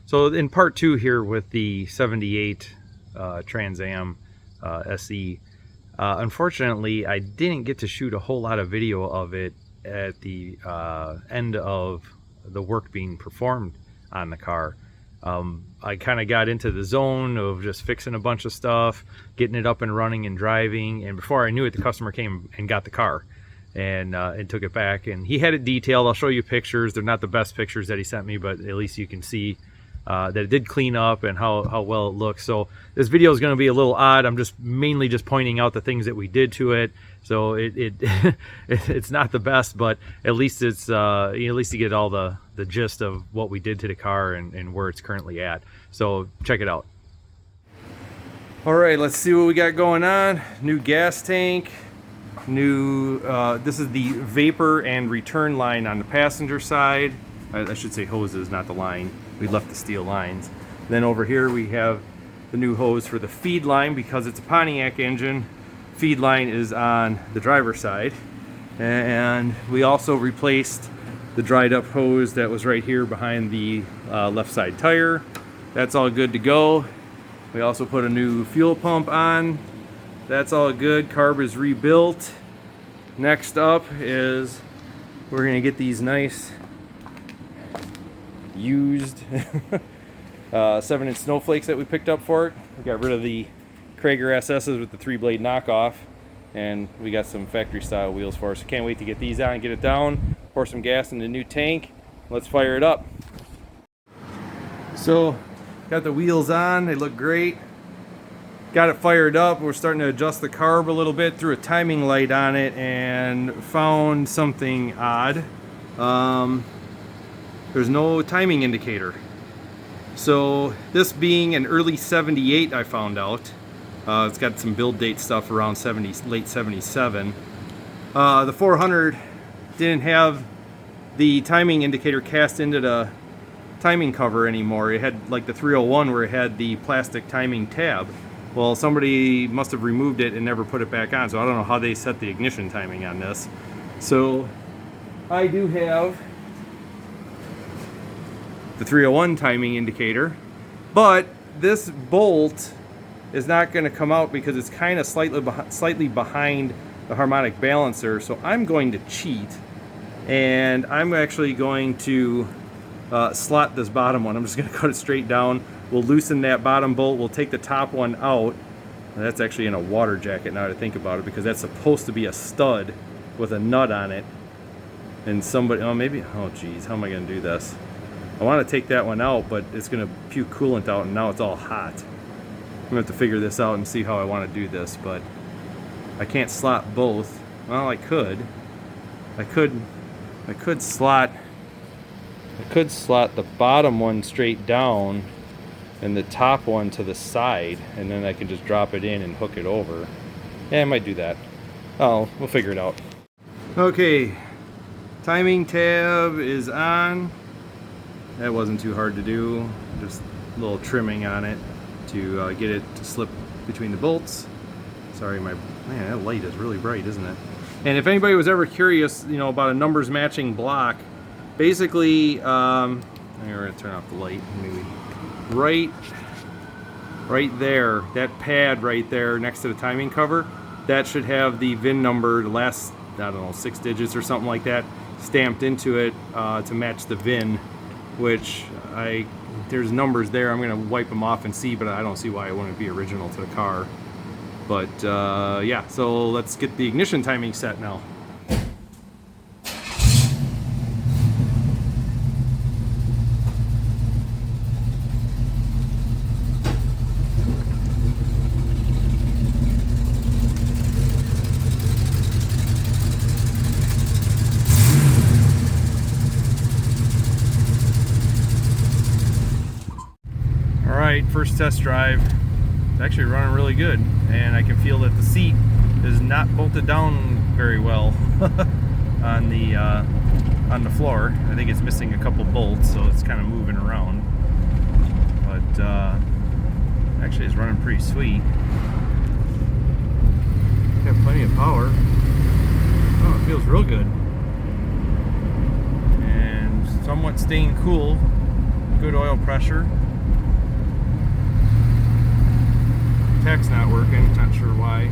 So in part 2 here with the 78 Trans Am SE, unfortunately I didn't get to shoot a whole lot of video of it at the end of the work being performed on the car. I kind of got into the zone of just fixing a bunch of stuff, getting it up and running and driving, and before I knew it, the customer came and got the car and took it back, and he had it detailed. I'll show you pictures. They're not the best pictures that he sent me, but at least you can see that it did clean up and how well it looks. So this video is going to be a little odd. I'm just mainly just pointing out the things that we did to it. So it's not the best, but at least it's at least you get all the gist of what we did to the car and where it's currently at. So check it out. All right, let's see what we got going on. New gas tank. New this is the vapor and return line on the passenger side. I should say hoses, not the line. We left the steel lines. Then over here we have the new hose for the feed line. Because it's a Pontiac engine, feed line is on the driver's side. And we also replaced the dried up hose that was right here behind the left side tire. That's all good to go. We also put a new fuel pump on. That's all good. Carb is rebuilt. Next up is we're gonna get these nice used 7-inch snowflakes that we picked up for it. We got rid of the Krager SS's with the 3-blade knockoff, and we got some factory style wheels for us. So can't wait to get these out and get it down, pour some gas in the new tank. Let's fire it up. So got the wheels on, they look great. Got it fired up. We're starting to adjust the carb a little bit, threw a timing light on it and found something odd. There's no timing indicator. So this being an early 78, I found out. It's got some build date stuff around late 77. The 400 didn't have the timing indicator cast into the timing cover anymore. It had like the 301 where it had the plastic timing tab. Well, somebody must have removed it and never put it back on, so I don't know how they set the ignition timing on this. So I do have the 301 timing indicator, but this bolt is not going to come out because it's kind of slightly behind the harmonic balancer. So I'm going to cheat, and I'm actually going to slot this bottom one. I'm just going to cut it straight down. We'll loosen that bottom bolt. We'll take the top one out. That's actually in a water jacket now that I think about it, because that's supposed to be a stud with a nut on it. And somebody, oh geez, how am I going to do this? I want to take that one out, but it's going to puke coolant out, and now it's all hot. I'm going to have to figure this out and see how I want to do this, but I can't slot both. Well, I could slot the bottom one straight down and the top one to the side, and then I can just drop it in and hook it over. Yeah, I might do that. Oh, we'll figure it out. Okay, timing tab is on. That wasn't too hard to do. Just a little trimming on it to get it to slip between the bolts. Sorry, man, that light is really bright, isn't it? And if anybody was ever curious, about a numbers matching block, basically, we're gonna turn off the light. Maybe right there, that pad right there next to the timing cover, that should have the VIN number, the last, I don't know, 6 digits or something like that, stamped into it to match the VIN, which there's numbers there. I'm gonna wipe them off and see, but I don't see why it wouldn't be original to the car. But yeah, so let's get the ignition timing set now. First test drive, it's actually running really good, and I can feel that the seat is not bolted down very well on the floor. I think it's missing a couple bolts, so it's kind of moving around, but actually it's running pretty sweet. Got plenty of power. Oh, it feels real good, and somewhat staying cool. Good oil pressure. Tech's not working, not sure why.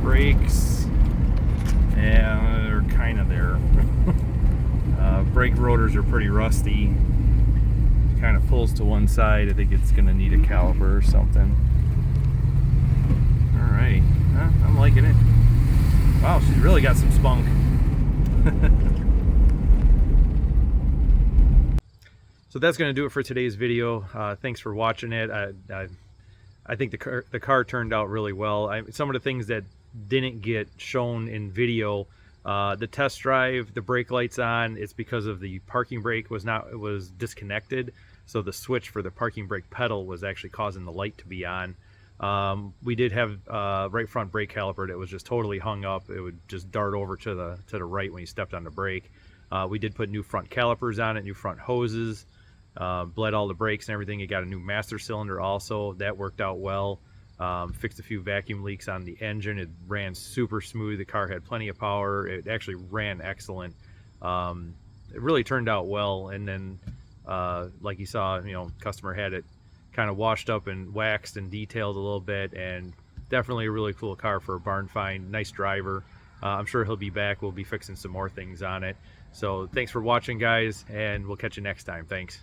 Brakes, yeah, they're kind of there. Brake rotors are pretty rusty. Kind of pulls to one side. I think it's going to need a caliper or something. All right, I'm liking it. Wow, she's really got some spunk. So that's going to do it for today's video. Thanks for watching it. I think the car turned out really well. Some of the things that didn't get shown in video, the test drive, the brake lights on, it's because of the parking brake was disconnected. So the switch for the parking brake pedal was actually causing the light to be on. We did have right front brake caliper that was just totally hung up. It would just dart over to the right when you stepped on the brake. We did put new front calipers on it, new front hoses, bled all the brakes and everything. It got a new master cylinder also. That worked out well. Fixed a few vacuum leaks on the engine. It ran super smooth. The car had plenty of power. It actually ran excellent. It really turned out well. And then like you saw, customer had it kind of washed up and waxed and detailed a little bit, and definitely a really cool car for a barn find. Nice driver. I'm sure he'll be back. We'll be fixing some more things on it. So thanks for watching, guys, and we'll catch you next time. Thanks.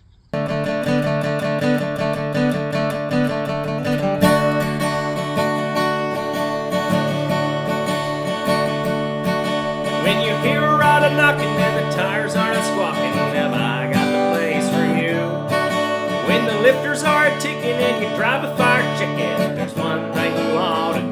When you hear a rider knocking and the tires aren't squawking, have I got the place for you? When the lifters are ticking and you drive a fire chicken, there's one thing you ought to do.